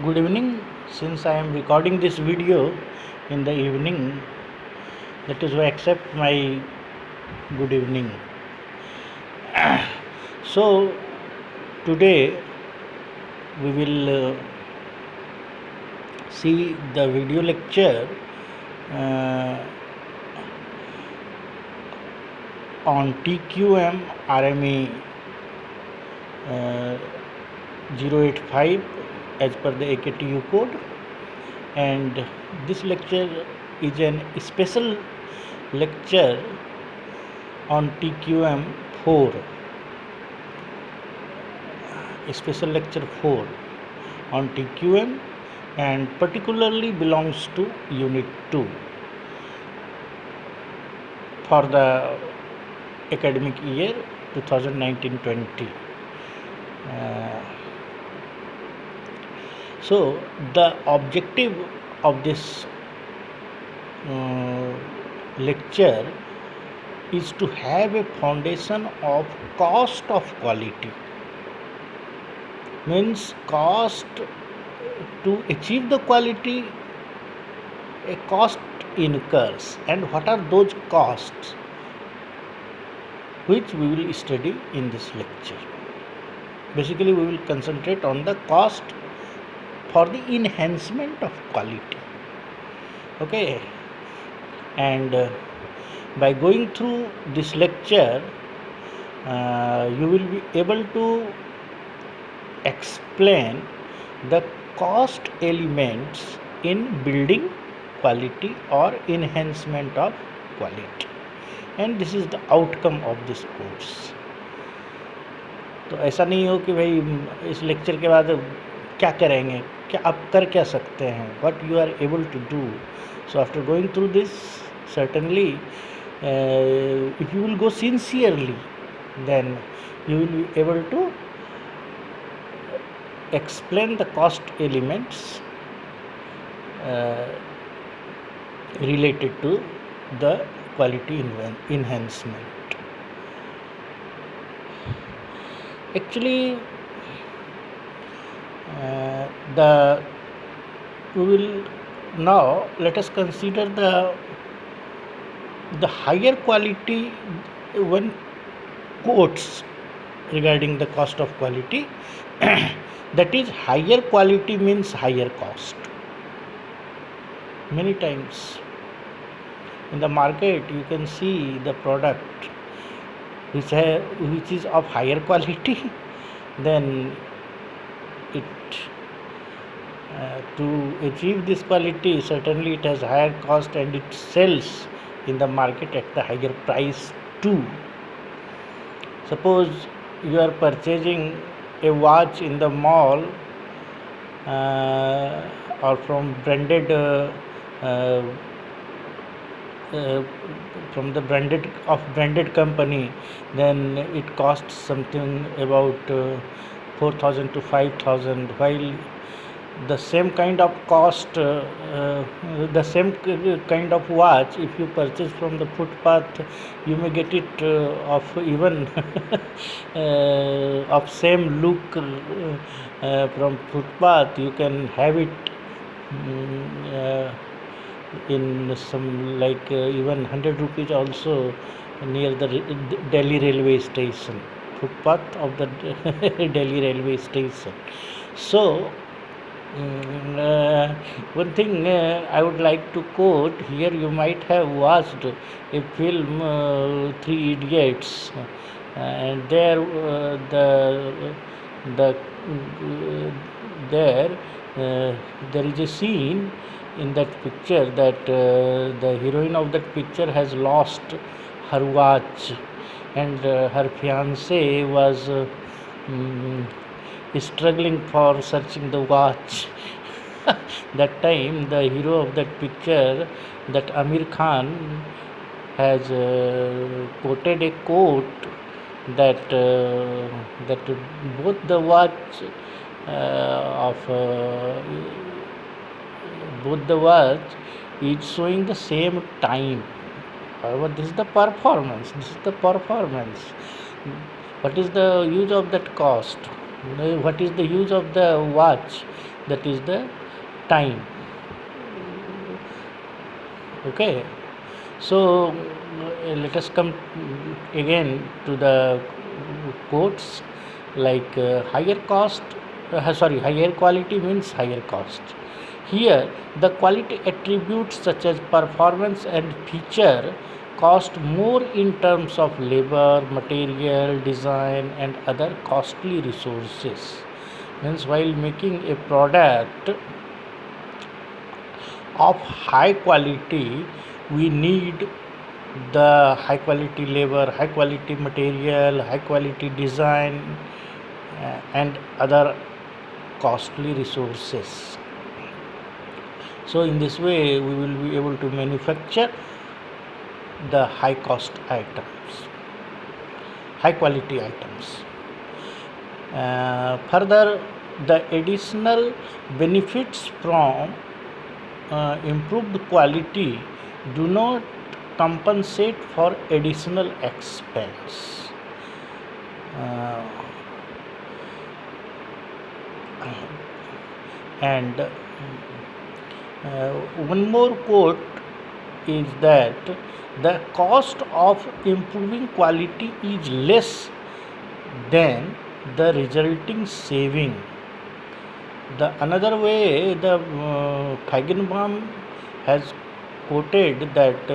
Good evening. Since I am recording this video in the evening, that is why accept my good evening. So today we will see the video lecture uh, on TQM RME 085 as per the AKTU code, and this lecture is an special lecture on TQM 4, special lecture 4 on TQM, and particularly belongs to unit 2 for the academic year 2019-20. So the objective of this lecture is to have a foundation of cost of quality. Means cost, to achieve the quality, a cost incurs, and what are those costs which we will study in this lecture. Basically we will concentrate on the cost for the enhancement of quality. Okay, and by going through this lecture you will be able to explain the cost elements in building quality or enhancement of quality, and this is the outcome of this course. तो ऐसा नहीं हो कि भाई इस lecture के बाद क्या करेंगे, क्या आप कर क्या सकते हैं, what you are able to do. So after going through this, certainly if you will go sincerely, then you will be able to explain the cost elements related to the quality enhancement. Actually we will now let us consider the higher quality. One quotes regarding the cost of quality that is, higher quality means higher cost. Many times in the market you can see the product which is of higher quality, then it to achieve this quality, certainly it has higher cost and it sells in the market at the higher price too. Suppose you are purchasing a watch in the mall or from branded from the branded company, then it costs something about 4,000 to 5,000, while the same kind of cost, the same kind of watch, if you purchase from the footpath, you may get it of even of same look from footpath. You can have it in some like even 100 rupees also near the Delhi railway station, footpath of the Delhi railway station. So one thing I would like to quote here. You might have watched a film, Three Idiots, and there there is a scene in that picture that the heroine of that picture has lost her watch, and her fiance was struggling for searching the watch. That time the hero of that picture, that Amir Khan, has quoted a quote that both the watch both the watch is showing the same time. However, this is the performance. What is the use of that cost? What is the use of the watch? that is the time. Okay, so let us come again to the quotes, like higher quality means higher cost. Here the quality attributes such as performance and feature cost more in terms of labor, material, design and other costly resources. Means while making a product of high quality, we need the high quality labor, high quality material, high quality design and other costly resources. So in this way we will be able to manufacture the high cost items, high quality items. Further, the additional benefits from improved quality do not compensate for additional expense. And one more quote is that the cost of improving quality is less than the resulting saving. The another way, the Feigenbaum has quoted that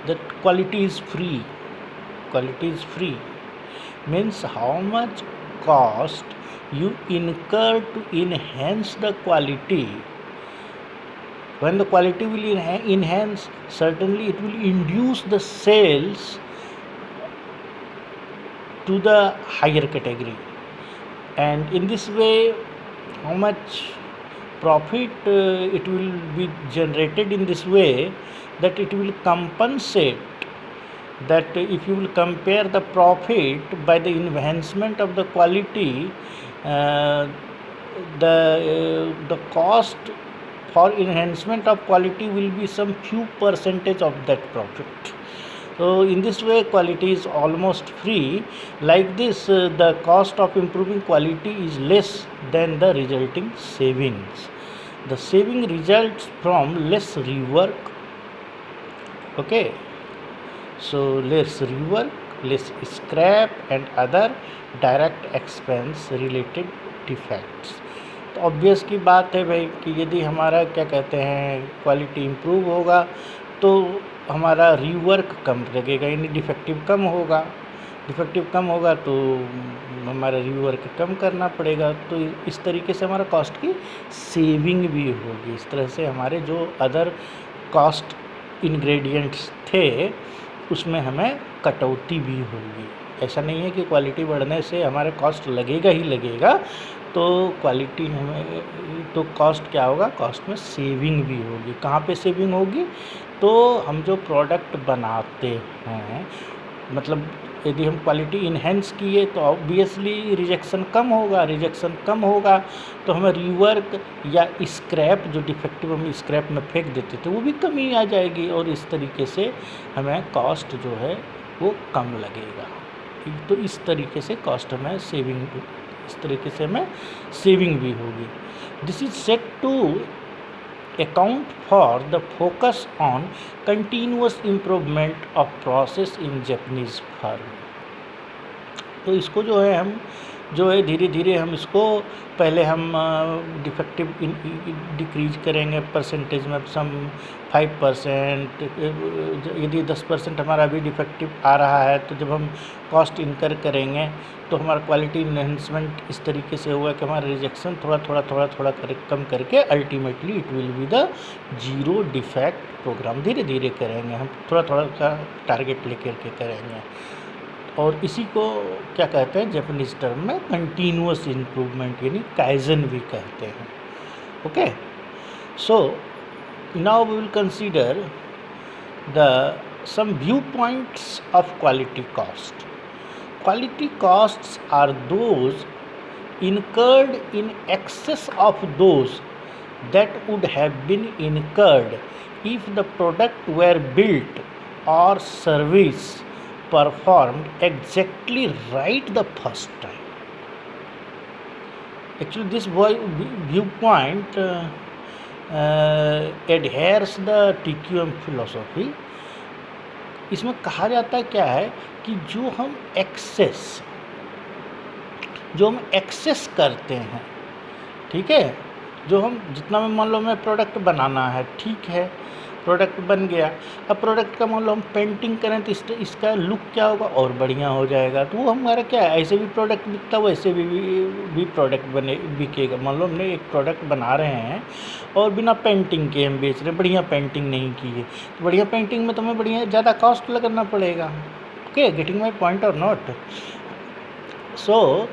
that quality is free. Quality is free means how much cost you incur to enhance the quality. When the quality will enhance, certainly it will induce the sales to the higher category, and in this way how much profit it will be generated in this way that it will compensate. That if you will compare the profit by the enhancement of the quality, the cost for enhancement of quality will be some few percentage of that profit. So in this way quality is almost free. Like this, the cost of improving quality is less than the resulting savings. The saving results from less rework. Okay, so less rework, less scrap and other direct expense related defects. तो obvious की बात है भाई कि यदि हमारा क्या कहते हैं क्वालिटी इम्प्रूव होगा तो हमारा रीवर्क कम लगेगा, यानी डिफेक्टिव कम होगा. डिफेक्टिव कम होगा तो हमारा रीवर्क कम करना पड़ेगा. तो इस तरीके से हमारा कॉस्ट की सेविंग भी होगी. इस तरह से हमारे जो अदर कॉस्ट इंग्रेडिएंट्स थे उसमें हमें कटौती भी होगी. ऐसा नहीं है कि क्वालिटी बढ़ने से हमारे कॉस्ट लगेगा ही लगेगा. तो क्वालिटी हमें तो कॉस्ट क्या होगा, कॉस्ट में सेविंग भी होगी. कहाँ पे सेविंग होगी, तो हम जो प्रोडक्ट बनाते हैं, मतलब यदि हम क्वालिटी इन्हेंस किए तो ऑब्वियसली रिजेक्शन कम होगा. रिजेक्शन कम होगा तो हमें रीवर्क या स्क्रैप, जो डिफेक्टिव हम स्क्रैप में फेंक देते थे, वो भी कमी आ जाएगी. और इस तरीके से हमें कॉस्ट जो है वो कम लगेगा. तो इस तरीके से कॉस्ट में सेविंग, इस तरीके से हमें सेविंग भी होगी. This is set to account for the focus on continuous improvement of process in Japanese firm. तो इसको जो है हम जो है धीरे धीरे हम इसको पहले हम डिफेक्टिव डिक्रीज करेंगे परसेंटेज में सम 5%. यदि 10% हमारा अभी डिफेक्टिव आ रहा है तो जब हम कॉस्ट इनकर करेंगे तो हमारा क्वालिटी इन्हेंसमेंट इस तरीके से होगा कि हमारा रिजेक्शन थोड़ा थोड़ा कम करके ultimately it will be the zero defect programme. धीरे धीरे करेंगे हम, थोड़ा का टारगेट लेकर के करेंगे. और इसी को क्या कहते हैं जापानीज टर्म में कंटिन्यूअस इम्प्रूवमेंट, यानी काइजन भी कहते हैं. Okay, so now we will consider the some viewpoints of quality cost. Quality costs are those incurred in excess of those that would have been incurred if the product were built or service performed exactly right the first time. Actually, this viewpoint adheres the TQM philosophy. इसमें कहा जाता है क्या है कि जो हम access करते हैं, ठीक है, जो हम जितना में मान लो हमें प्रोडक्ट बनाना है, ठीक है, प्रोडक्ट बन गया, अब प्रोडक्ट का मान लो हम पेंटिंग करें तो इसका लुक क्या होगा, और बढ़िया हो जाएगा। तो वो हमारा क्या है, ऐसे भी प्रोडक्ट बिकता है, वैसे भी प्रोडक्ट बिकेगा। मान लो हमने एक प्रोडक्ट बना रहे हैं और बिना पेंटिंग के हम बेच रहे हैं, बढ़िया पेंटिंग नहीं की है, तो बढ़िया पेंटिंग में तो हमें बढ़िया ज़्यादा कॉस्ट लगाना पड़ेगा। ओके, गेटिंग माई पॉइंट और नॉट? सो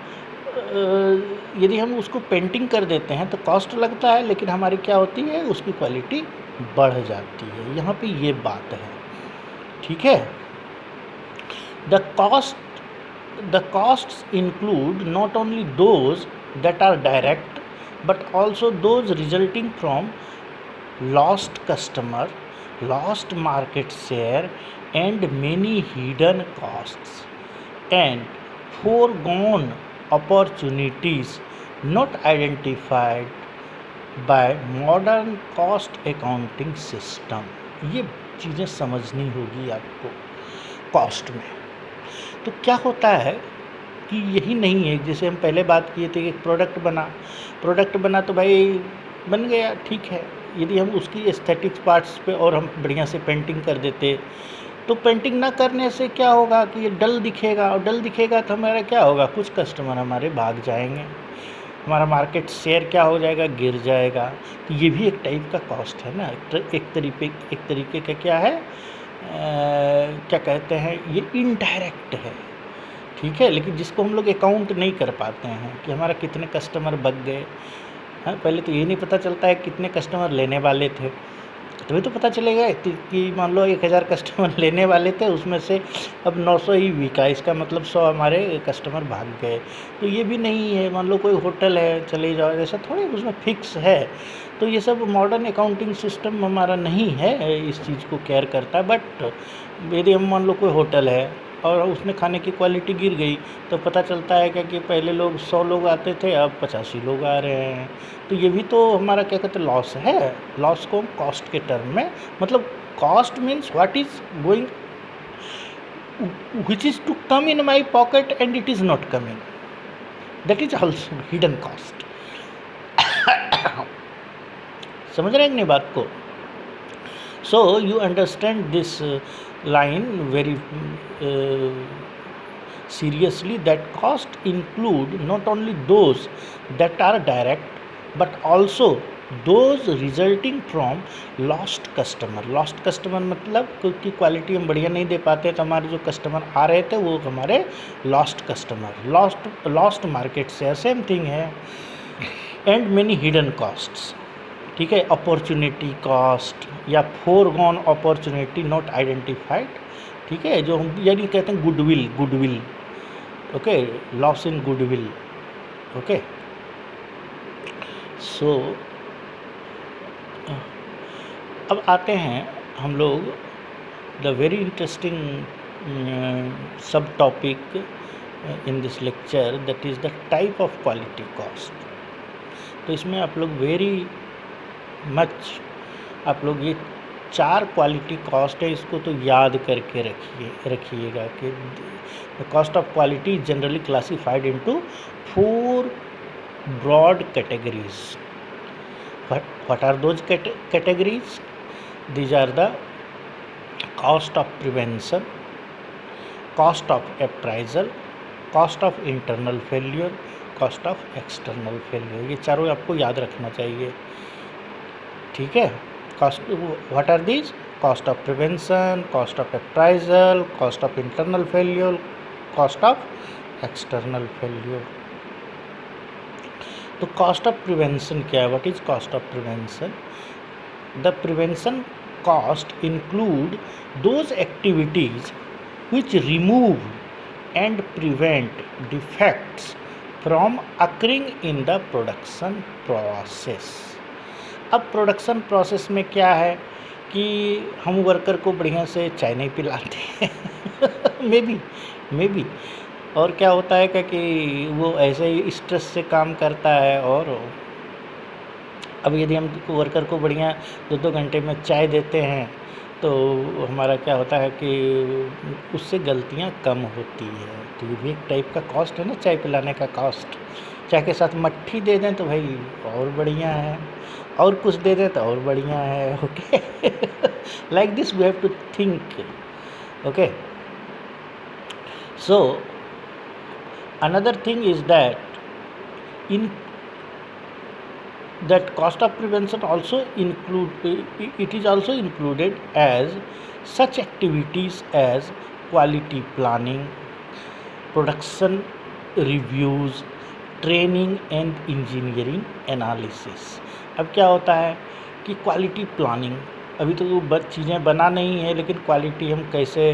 यदि हम उसको पेंटिंग कर देते हैं तो कॉस्ट लगता है, लेकिन हमारी क्या होती है, उसकी क्वालिटी बढ़ जाती है। यहाँ पे ये बात है, ठीक है। The costs include not only those that are direct but also those resulting from lost customer, lost market share and many hidden costs and foregone opportunities not identified by modern cost accounting system। ये चीज़ें समझनी होगी आपको cost में। तो क्या होता है कि यही नहीं है, जैसे हम पहले बात किए थे कि प्रोडक्ट बना तो भाई बन गया, ठीक है। यदि हम उसकी एस्थेटिक्स पार्ट्स पे और हम बढ़िया से पेंटिंग कर देते, तो पेंटिंग ना करने से क्या होगा कि ये डल दिखेगा, और डल दिखेगा तो हमारा क्या होगा, कुछ कस्टमर हमारे भाग जाएंगे, हमारा मार्केट शेयर क्या हो जाएगा, गिर जाएगा। तो ये भी एक टाइप का कॉस्ट है ना, एक तरीके का क्या है, क्या कहते हैं, ये इनडायरेक्ट है, ठीक है, लेकिन जिसको हम लोग अकाउंट नहीं कर पाते हैं कि हमारा कितने कस्टमर बच गए। हाँ, पहले तो ये नहीं पता चलता है कितने कस्टमर लेने वाले थे, तभी तो पता चलेगा कि मान लो 1000 कस्टमर लेने वाले थे, उसमें से अब 900 ही बिका, इसका मतलब 100 हमारे कस्टमर भाग गए। तो ये भी नहीं है, मान लो कोई होटल है, चले जाओ, ऐसा थोड़ी उसमें फिक्स है। तो ये सब मॉडर्न अकाउंटिंग सिस्टम हमारा नहीं है, इस चीज़ को केयर करता। बट यदि हम मान लो कोई होटल है और उसमें खाने की क्वालिटी गिर गई, तो पता चलता है क्या कि पहले 100 लोग आते थे, अब 85 लोग आ रहे हैं। तो ये भी तो हमारा क्या कहते हैं, लॉस है। लॉस को हम कॉस्ट के टर्म में, मतलब cost means what is going, which is to come in my pocket and it is not coming, that is also hidden cost. समझ रहे हैं नहीं बात को? So you understand this line very seriously, that cost include not only those that are direct but also those resulting from lost customer मतलब क्योंकि quality हम बढ़िया नहीं दे पाते, तो हमारे जो कस्टमर आ रहे थे वो हमारे lost customer, lost market share, same thing है। एंड मेनी हिडन कॉस्ट्स, ठीक है, अपॉर्चुनिटी कॉस्ट या फोरगॉन अपॉर्चुनिटी नॉट आइडेंटिफाइड, ठीक है, जो हम यानी कहते हैं goodwill, okay, loss in goodwill, okay. So अब आते हैं हम लोग the very interesting sub topic in this lecture, that is the type of quality cost. तो इसमें आप लोग वेरी मच आप लोग ये 4 क्वालिटी कॉस्ट है, इसको तो याद करके रखिएगा कि the cost of quality is generally classified into 4 broad categories. What are those categories? These are the cost of prevention, cost of appraisal, cost of internal failure, cost of external failure. ये चारों आपको याद रखना चाहिए, ठीक है। Cost, what are these? Cost of prevention, cost of appraisal, cost of internal failure, cost of external failure. तो cost of prevention क्या है? What is cost of prevention? The prevention cost include those activities which remove and prevent defects from occurring in the production process। अब production process में क्या है कि हम worker को बढ़िया से चाय नहीं पिलाते हैं मे बी और क्या होता है क्या कि वो ऐसे ही स्ट्रेस से काम करता है। और अब यदि हम वर्कर को बढ़िया 2-2 घंटे में चाय देते हैं तो हमारा क्या होता है कि उससे गलतियां कम होती है। तो ये भी एक टाइप का कॉस्ट है ना, चाय पिलाने का कॉस्ट। चाय के साथ मट्ठी दे दें तो भाई और बढ़िया है, और कुछ दे दें तो और बढ़िया है। Okay, like this we have to think. Okay, so another thing is that in that cost of prevention also it is also included as such activities as quality planning, production reviews, training and engineering analysis. अब क्या होता है कि quality planning, अभी तो वो चीज़ें बना नहीं है, लेकिन क्वालिटी हम कैसे,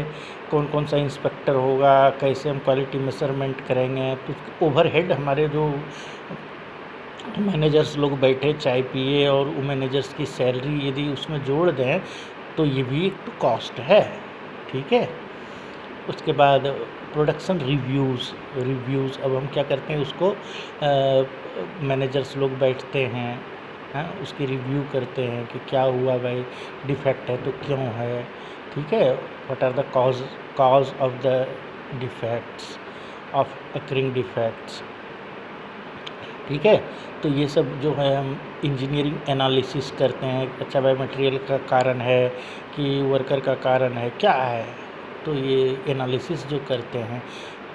कौन कौन सा इंस्पेक्टर होगा, कैसे हम क्वालिटी मेजरमेंट करेंगे। तो ओवरहेड हमारे जो मैनेजर्स लोग बैठे चाय पिए और वो मैनेजर्स की सैलरी यदि उसमें जोड़ दें तो ये भी एक तो कॉस्ट है। ठीक है, उसके बाद प्रोडक्शन रिव्यूज़ अब हम क्या करते हैं, उसको मैनेजर्स लोग बैठते हैं, उसकी रिव्यू करते हैं कि क्या हुआ भाई, डिफेक्ट है तो क्यों है। ठीक है, what are the cause of the defects of occurring defects. ठीक है, तो ये सब जो है हम इंजीनियरिंग एनालिसिस करते हैं। अच्छा भाई, मटेरियल का कारण है कि वर्कर का कारण है, क्या है। तो ये एनालिसिस जो करते हैं,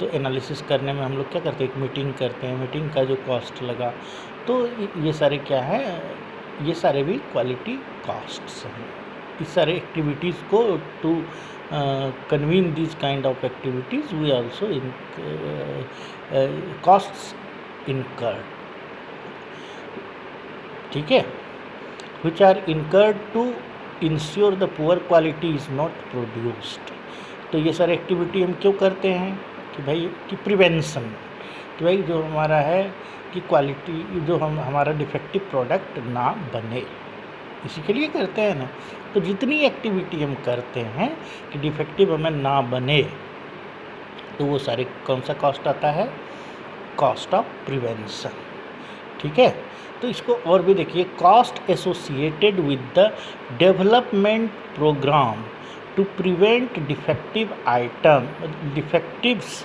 तो एनालिसिस करने में हम लोग क्या करते हैं, एक मीटिंग करते हैं। मीटिंग का जो कॉस्ट लगा, तो ये सारे क्या है, ये सारे भी क्वालिटी कॉस्ट्स हैं। इस सारे एक्टिविटीज़ को to convene this kind of activities we also costs incurred। ठीक है, which are incurred to ensure the poor quality is not produced। तो ये सारे एक्टिविटी हम क्यों करते हैं कि भाई कि प्रिवेंशन, कि भाई जो हमारा है कि क्वालिटी जो हमारा डिफेक्टिव प्रोडक्ट ना बने, इसी के लिए करते हैं ना। तो जितनी एक्टिविटी हम करते हैं कि डिफेक्टिव हमें ना बने, तो वो सारे कौन सा कॉस्ट आता है, कॉस्ट ऑफ प्रिवेंशन। ठीक है, तो इसको और भी देखिए, cost associated with the development programme to prevent defectives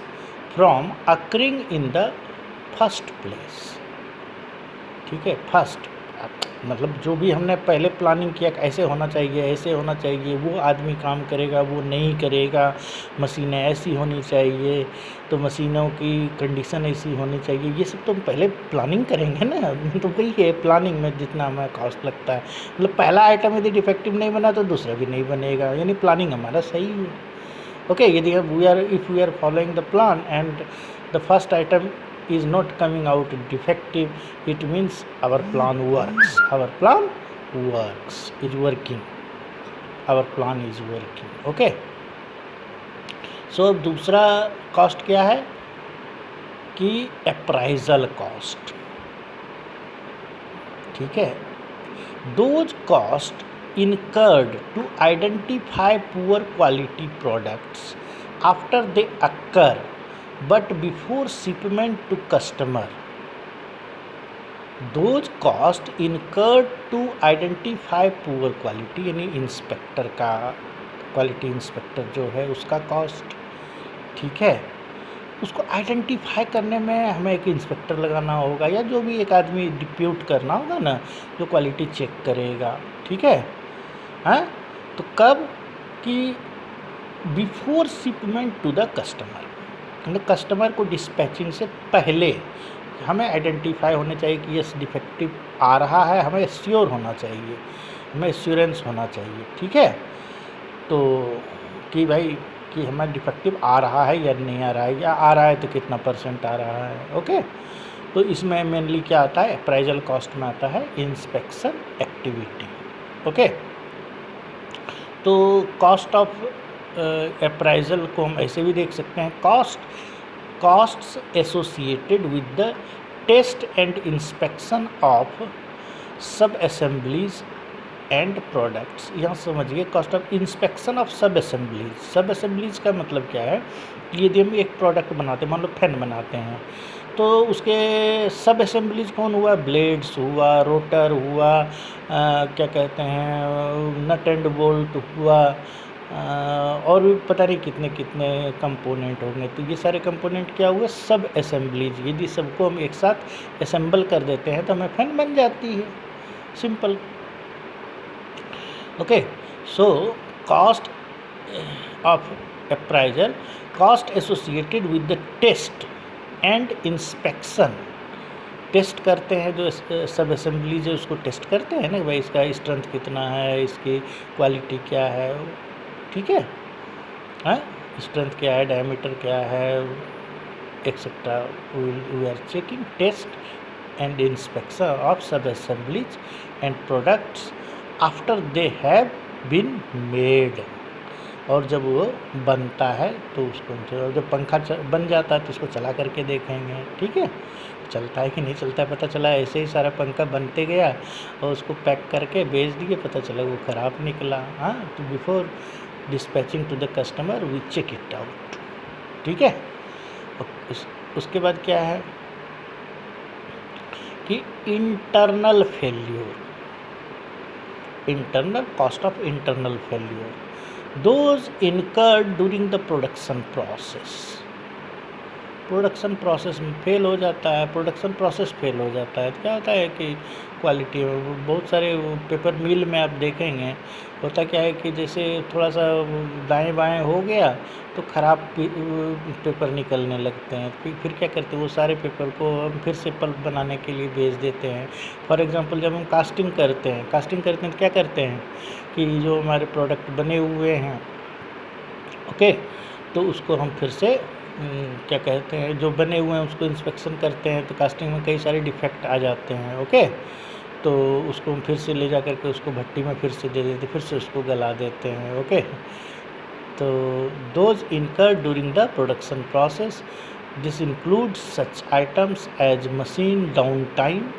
from occurring in the first place. ठीक है, फर्स्ट मतलब जो भी हमने पहले प्लानिंग किया ऐसे होना चाहिए, ऐसे होना चाहिए, वो आदमी काम करेगा, वो नहीं करेगा, मशीनें ऐसी होनी चाहिए, तो मशीनों की कंडीशन ऐसी होनी चाहिए, ये सब तो हम पहले प्लानिंग करेंगे ना। तो वही है प्लानिंग में जितना हमें कॉस्ट लगता है। मतलब पहला आइटम यदि डिफेक्टिव नहीं बना तो दूसरा भी नहीं बनेगा, यानी प्लानिंग हमारा सही है। ओके, यदि if we are following the plan and the first item is not coming out defective, it means our plan works, our plan works, is working, our plan is working। okay, so अब दूसरा cost क्या है कि appraisal cost. ठीक है, those cost incurred to identify poor quality products after they occur but before shipment to customer। those cost incurred to identify poor quality, यानी inspector का, quality inspector जो है उसका कॉस्ट। ठीक है, उसको आइडेंटिफाई करने में हमें एक इंस्पेक्टर लगाना होगा, या जो भी एक आदमी डिप्यूट करना होगा ना, जो क्वालिटी चेक करेगा। ठीक है, हाँ, तो कब कि before shipment to the customer, मतलब कस्टमर को डिस्पैचिंग से पहले हमें आइडेंटिफाई होने चाहिए कि यस डिफेक्टिव आ रहा है, हमें श्योर होना चाहिए, हमें एश्योरेंस होना चाहिए। ठीक है, तो कि भाई कि हमें डिफेक्टिव आ रहा है या नहीं आ रहा है, या आ रहा है तो कितना % आ रहा है। ओके, तो इसमें मेनली क्या आता है, अप्राइजल कॉस्ट में आता है इंस्पेक्शन एक्टिविटी। ओके, तो कॉस्ट ऑफ अप्राइजल को हम ऐसे भी देख सकते हैं, costs associated with the test and inspection of sub assemblies and products, यहाँ समझिए cost of inspection of sub assemblies. Sub assemblies का मतलब क्या है कि यदि हम एक प्रोडक्ट बनाते हैं, मान लो फैन बनाते हैं, तो उसके सब असेंबलीज कौन हुआ, ब्लेड्स हुआ, रोटर हुआ, क्या कहते हैं, नट एंड बोल्ट हुआ, और भी पता नहीं कितने कितने कंपोनेंट होंगे। तो ये सारे कंपोनेंट क्या हुए, सब असेंबलीज। यदि सबको हम एक साथ असेंबल कर देते हैं तो हमें फैन बन जाती है, simple. Okay, so cost of appraisal, cost associated with the test and inspection. Test करते हैं जो सब असेंबलीज है, उसको टेस्ट करते हैं ना, भाई इसका स्ट्रेंथ कितना है, इसकी क्वालिटी क्या है, ठीक है, हाँ, स्ट्रेंथ क्या है, डायमीटर क्या है, etcetera. We are checking test and inspection of sub assemblies and products after they have been made. और जब वो बनता है तो उसको, जब पंखा बन जाता है तो उसको चला करके देखेंगे, ठीक है, चलता है कि नहीं चलता है। पता चला ऐसे ही सारा पंखा बनते गया और उसको पैक करके बेच दिए, पता चला वो ख़राब निकला। हाँ, तो before dispatching to the customer we check it out, ठीक है। उसके बाद क्या है कि internal failure, internal cost of internal failure, those incurred during the production process. Production process में फेल हो जाता है, प्रोडक्शन प्रोसेस फेल हो जाता है तो क्या होता है कि क्वालिटी, बहुत सारे पेपर मिल में आप देखेंगे होता क्या है कि जैसे थोड़ा सा दाएं बाएं हो गया तो ख़राब पेपर निकलने लगते हैं। फिर क्या करते हैं, वो सारे पेपर को हम फिर से पल्प बनाने के लिए भेज देते हैं। फॉर एग्जांपल जब हम कास्टिंग करते हैं तो क्या करते हैं कि जो हमारे प्रोडक्ट बने हुए हैं, ओके, तो उसको हम फिर से क्या कहते हैं, जो बने हुए हैं उसको इंस्पेक्शन करते हैं तो कास्टिंग में कई सारे डिफेक्ट आ जाते हैं, ओके, तो उसको हम फिर से ले जा करके उसको भट्टी में फिर से दे देते, फिर से उसको गला देते हैं, ओके। तो those incurred during the production process, this includes such items as machine down time.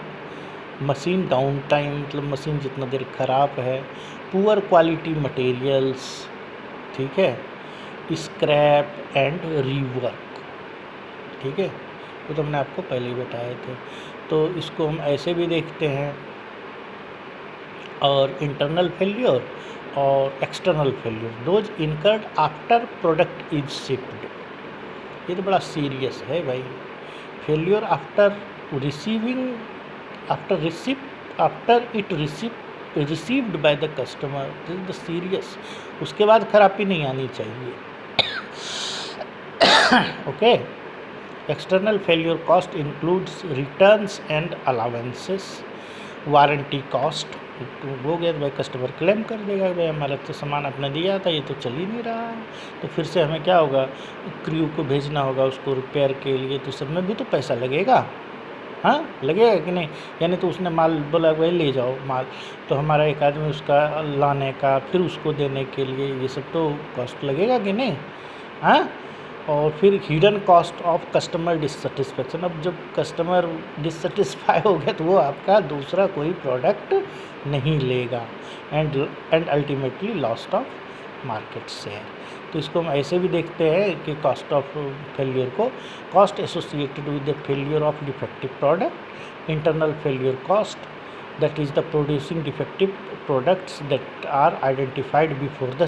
Machine down time मतलब मशीन जितना देर ख़राब है, पुअर क्वालिटी मटेरियल्स, ठीक है, स्क्रैप एंड रीवर्क, ठीक है, वो तो हमने आपको पहले ही बताए थे। तो इसको हम ऐसे भी देखते हैं, और इंटरनल फेल्योर और external failure, those incurred after product is shipped. ये तो बड़ा सीरियस है भाई। Failure after receiving, after it received by the customer, this is the serious. उसके बाद खराबी नहीं आनी चाहिए, okay. External failure cost includes returns and allowances, warranty cost, तो हो गया तो भाई कस्टमर क्लेम कर देगा, भाई हमारा तो सामान अपना दिया था, ये तो चल ही नहीं रहा है, तो फिर से हमें क्या होगा, क्रू को भेजना होगा उसको रिपेयर के लिए, तो सब में भी तो पैसा लगेगा, हाँ लगेगा कि नहीं। यानी तो उसने माल बोला भाई ले जाओ माल, तो हमारा एक आदमी उसका लाने का, फिर उसको देने के लिए, ये सब तो कॉस्ट लगेगा कि नहीं, हाँ। और फिर hidden cost of customer dissatisfaction, अब जब कस्टमर डिससेटिस्फाई हो गया तो वो आपका दूसरा कोई प्रोडक्ट नहीं लेगा, and ultimately lost of market share. तो इसको हम ऐसे भी देखते हैं कि कॉस्ट ऑफ फेलियर को, cost associated with the failure of defective product, internal failure cost, that is the producing defective products that are identified before the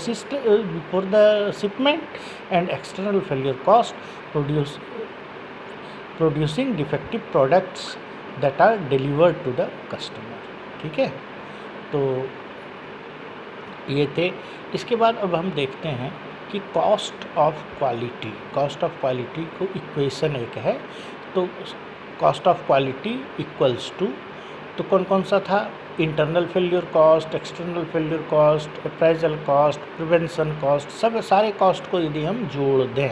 shipment, and external failure cost, producing defective products that are delivered to the customer, ठीक है। तो ये थे। इसके बाद अब हम देखते हैं कि cost of quality, cost of quality को इक्वेशन एक है, तो cost of quality equals to, तो कौन कौन सा था, internal failure cost, external failure cost, appraisal cost, prevention cost, सब सारे कॉस्ट को यदि हम जोड़ दें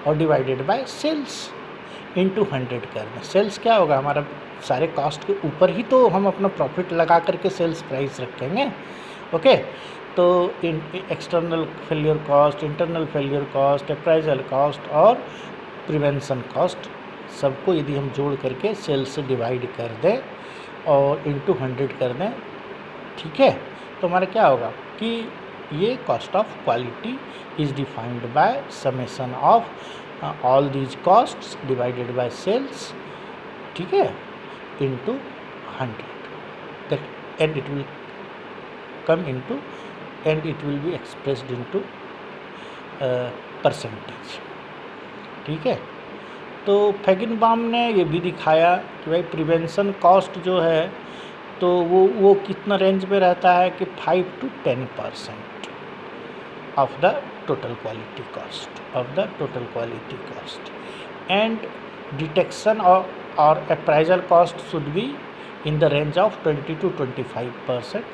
और डिवाइडेड बाय सेल्स इनटू 100 कर दें। सेल्स क्या होगा, हमारा सारे कॉस्ट के ऊपर ही तो हम अपना प्रॉफिट लगा करके सेल्स प्राइस रखेंगे, ओके। तो external failure cost, internal failure cost, appraisal cost और प्रिवेंशन कॉस्ट, सबको यदि हम जोड़ करके सेल्स से डिवाइड कर दें और इनटू 100 कर दें, ठीक है, तो हमारा क्या होगा कि ये cost of quality is defined by summation of all these costs divided by sales, ठीक है, into 100 that and it will come into and it will be expressed into percentage, ठीक है। तो फेगिनबाम ने ये भी दिखाया कि भाई प्रिवेंशन कॉस्ट जो है तो वो कितना रेंज में रहता है कि 5 to 10% of the total quality cost and detection और appraisal cost should be in the range of 20 to 25%,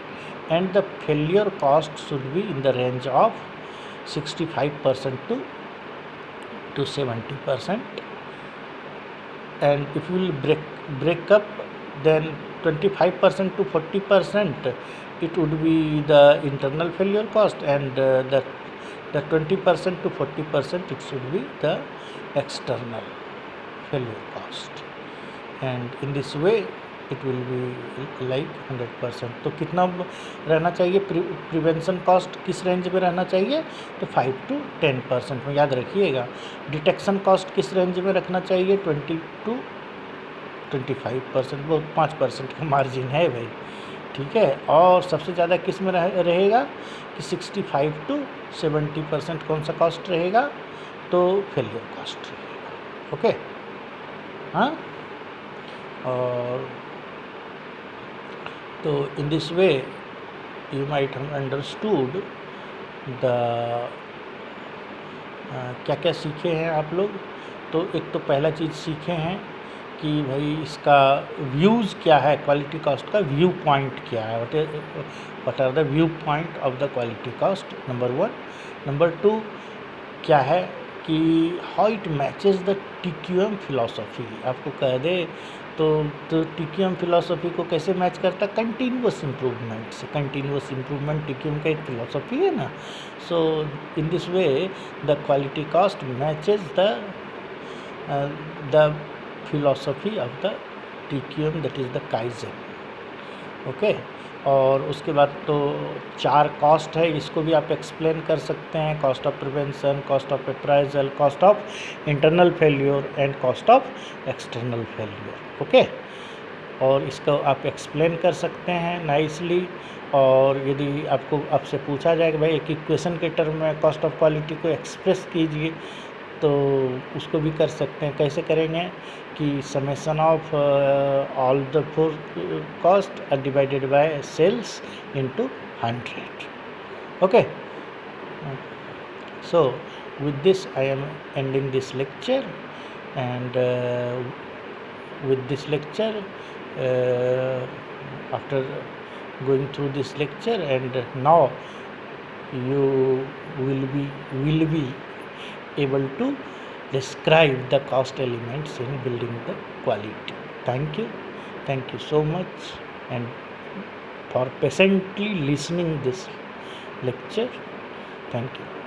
and the failure cost should be in the range of 65% to 70%. And if you will break up, then 25% to 40% it would be the internal failure cost, and the 20% to 40% it should be the external failure cost. And in this way it will be like 100%। तो कितना रहना चाहिए prevention cost, किस range में रहना चाहिए, तो 5 to 10% में, याद रखिएगा। डिटेक्शन कॉस्ट किस रेंज में रखना चाहिए, 20 to 25%, वो 5% का मार्जिन है भाई, ठीक है। और सबसे ज़्यादा किस में रहेगा कि 65 to 70% कौन सा कॉस्ट रहेगा, तो फेलियर कॉस्ट रहेगा, ओके। हाँ, और तो इन this way you might have understood the क्या क्या सीखे हैं आप लोग। तो एक तो पहला चीज़ सीखे हैं कि भाई इसका व्यूज़ क्या है, क्वालिटी कॉस्ट का व्यू पॉइंट क्या है, what are the view point of the quality cost, number 1। Number 2 क्या है कि how it matches the TQM philosophy, आपको कह दे तो TQM फिलॉसफी को कैसे मैच करता है, कंटिन्यूअस इम्प्रूवमेंट से। कंटिन्यूअस इम्प्रूवमेंट TQM का एक फिलॉसफी है ना। So in this way the quality cost matches the philosophy of the TQM, that is the kaizen, okay. और उसके बाद तो 4 कॉस्ट है, इसको भी आप एक्सप्लेन कर सकते हैं, cost of prevention, cost of appraisal, cost of internal failure and cost of external failure, okay. और इसको आप एक्सप्लेन कर सकते हैं नाइसली। और यदि आपसे पूछा जाए कि भाई एक इक्वेशन के टर्म में कॉस्ट ऑफ क्वालिटी को एक्सप्रेस कीजिए, तो उसको भी कर सकते हैं। कैसे करेंगे कि summation of all the 4 cost are divided by sales into 100, okay. So with this I am ending this lecture, and with this lecture, after going through this lecture, and now you will be able to describe the cost elements in building the quality. Thank you so much, and for patiently listening this lecture. Thank you.